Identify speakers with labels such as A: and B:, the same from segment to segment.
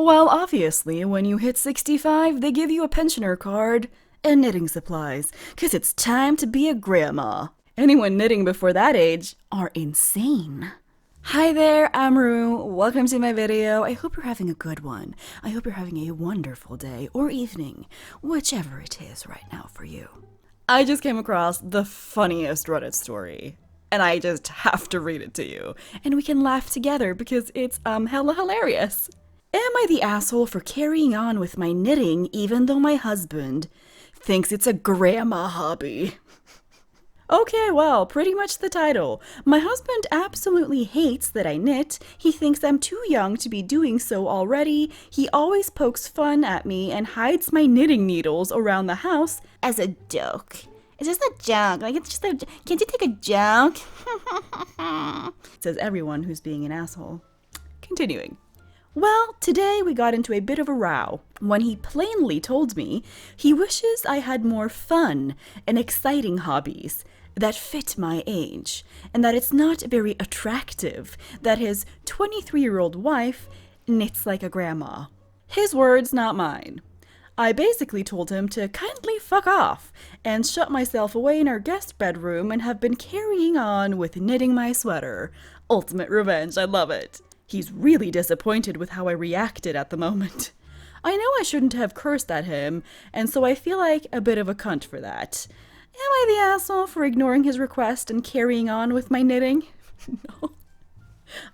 A: Well, obviously, when you hit 65, they give you a pensioner card and knitting supplies, 'cause it's time to be a grandma. Anyone knitting before that age are insane. Hi there, I'm Roux. Welcome to my video. I hope you're having a good one. I hope you're having a wonderful day or evening, whichever it is right now for you. I just came across the funniest Reddit story, and I just have to read it to you, and we can laugh together because it's hella hilarious. Am I the asshole for carrying on with my knitting even though my husband thinks it's a grandma hobby? Okay, well, pretty much the title. My husband absolutely hates that I knit. He thinks I'm too young to be doing so already. He always pokes fun at me and hides my knitting needles around the house as a joke. It's just a joke. Like, it's just a... Can't you take a joke? Says everyone who's being an asshole. Continuing. Well, today we got into a bit of a row when he plainly told me he wishes I had more fun and exciting hobbies that fit my age, and that it's not very attractive that his 23-year-old wife knits like a grandma. His words, not mine. I basically told him to kindly fuck off and shut myself away in our guest bedroom and have been carrying on with knitting my sweater. Ultimate revenge, I love it. He's really disappointed with how I reacted at the moment. I know I shouldn't have cursed at him, and so I feel like a bit of a cunt for that. Am I the asshole for ignoring his request and carrying on with my knitting? No.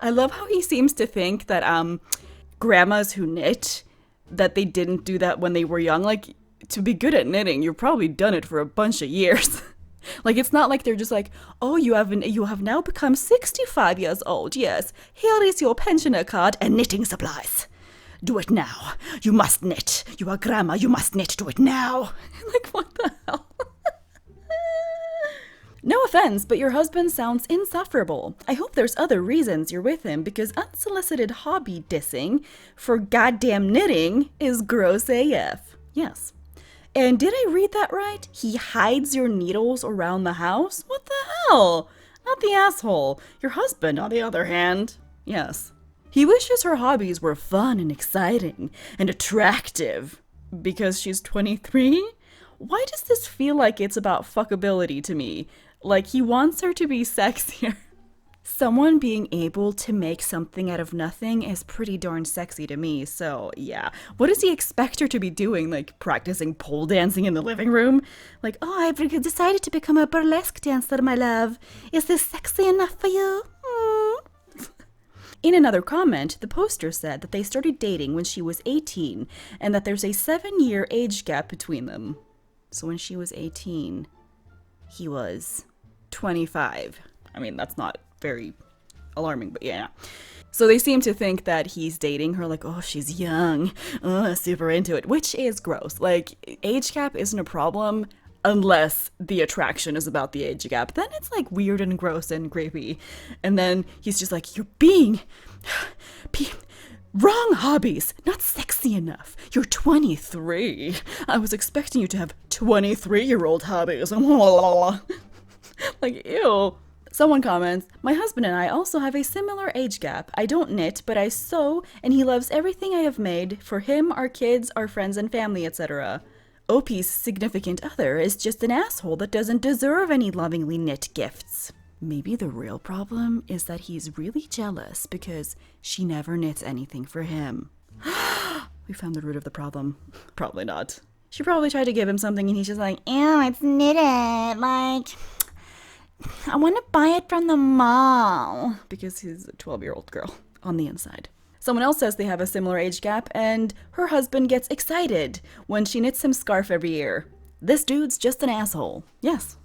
A: I love how he seems to think that grandmas who knit, that they didn't do that when they were young. Like, to be good at knitting, you've probably done it for a bunch of years. Like, it's not like they're just like, oh, you have now become 65 years old. Yes, here is your pensioner card and knitting supplies. Do it now. You must knit. You are grandma. You must knit. Do it now. Like, what the hell? No offense, but your husband sounds insufferable. I hope there's other reasons you're with him, because unsolicited hobby dissing for goddamn knitting is gross AF. Yes. And did I read that right? He hides your needles around the house? What the hell? Not the asshole. Your husband, on the other hand. Yes. He wishes her hobbies were fun and exciting and attractive. Because she's 23? Why does this feel like it's about fuckability to me? Like, he wants her to be sexier. Someone being able to make something out of nothing is pretty darn sexy to me, so yeah. What does he expect her to be doing? Like, practicing pole dancing in the living room? Like, oh, I've decided to become a burlesque dancer, my love. Is this sexy enough for you? In another comment, the poster said that they started dating when she was 18, and that there's a 7-year age gap between them. So when she was 18, he was 25. I mean, that's not very alarming, but yeah. So they seem to think that he's dating her, like, oh, she's young, super into it, which is gross. Like, age gap isn't a problem unless the attraction is about the age gap. Then it's like weird and gross and creepy. And then he's just like, you're being wrong hobbies, not sexy enough. You're 23. I was expecting you to have 23-year-old hobbies. Like, ew. Someone comments, my husband and I also have a similar age gap. I don't knit, but I sew, and he loves everything I have made for him, our kids, our friends and family, etc. OP's significant other is just an asshole that doesn't deserve any lovingly knit gifts. Maybe the real problem is that he's really jealous because she never knits anything for him. We found the root of the problem. Probably not. She probably tried to give him something and he's just like, ew, it's knitted. Like, I want to buy it from the mall. Because he's a 12-year-old girl on the inside. Someone else says they have a similar age gap and her husband gets excited when she knits him scarf every year. This dude's just an asshole. Yes.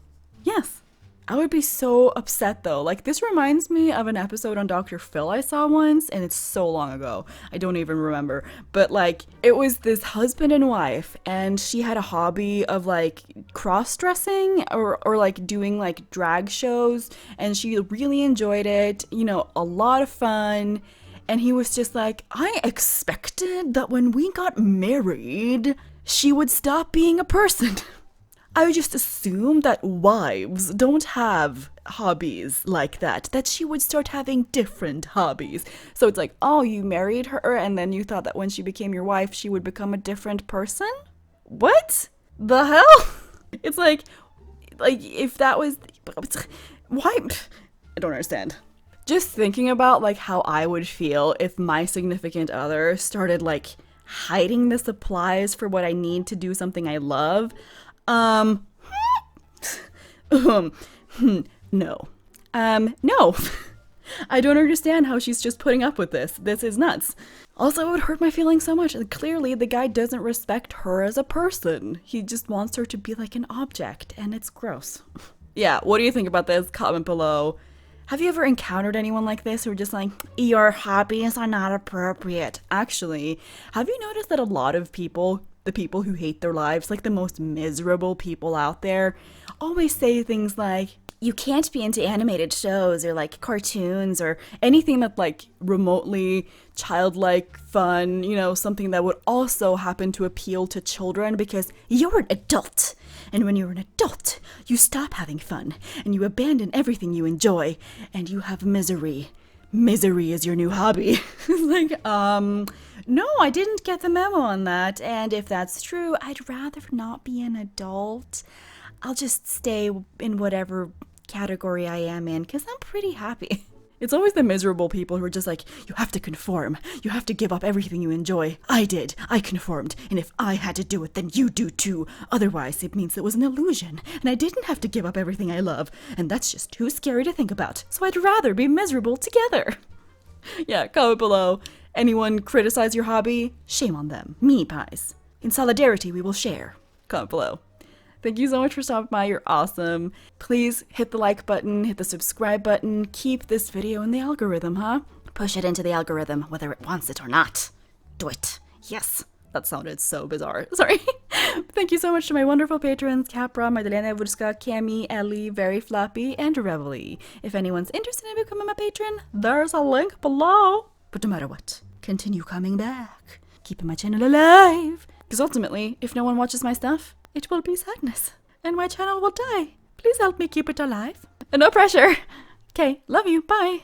A: Yes. I would be so upset though. Like, this reminds me of an episode on Dr. Phil I saw once, and it's so long ago. I don't even remember. But like, it was this husband and wife, and she had a hobby of like cross-dressing or like doing like drag shows, and she really enjoyed it. You know, a lot of fun. And he was just like, I expected that when we got married, she would stop being a person. I just assumed that wives don't have hobbies like that she would start having different hobbies. So it's like, oh, you married her and then you thought that when she became your wife, she would become a different person? What the hell? It's like if that was, why? I don't understand. Just thinking about like how I would feel if my significant other started like hiding the supplies for what I need to do something I love. No. No. I don't understand how she's just putting up with this. This is nuts. Also, it would hurt my feelings so much. Clearly, the guy doesn't respect her as a person. He just wants her to be like an object, and it's gross. Yeah, what do you think about this? Comment below. Have you ever encountered anyone like this who are just like, your hobbies are not appropriate? Actually, have you noticed that a lot of people, the people who hate their lives, like the most miserable people out there, always say things like, you can't be into animated shows or like cartoons or anything that like remotely childlike fun, you know, something that would also happen to appeal to children because you're an adult. And when you're an adult, you stop having fun and you abandon everything you enjoy and you have misery. Misery is your new hobby. It's like, no, I didn't get the memo on that. And if that's true, I'd rather not be an adult. I'll just stay in whatever category I am in because I'm pretty happy. It's always the miserable people who are just like, you have to conform. You have to give up everything you enjoy. I did. I conformed. And if I had to do it, then you do too. Otherwise, it means it was an illusion. And I didn't have to give up everything I love. And that's just too scary to think about. So I'd rather be miserable together. Yeah, comment below. Anyone criticize your hobby? Shame on them. Me pies. In solidarity, we will share. Comment below. Thank you so much for stopping by. You're awesome. Please hit the like button, hit the subscribe button. Keep this video in the algorithm, huh? Push it into the algorithm, whether it wants it or not. Do it. Yes. That sounded so bizarre. Sorry. Thank you so much to my wonderful patrons, Capra, Magdalena Wurska, Cami, Ellie, Very Flappy, and Reveille. If anyone's interested in becoming a patron, there's a link below. But no matter what, continue coming back. Keeping my channel alive. Because ultimately, if no one watches my stuff, it will be sadness, and my channel will die. Please help me keep it alive. And no pressure. Okay, love you. Bye.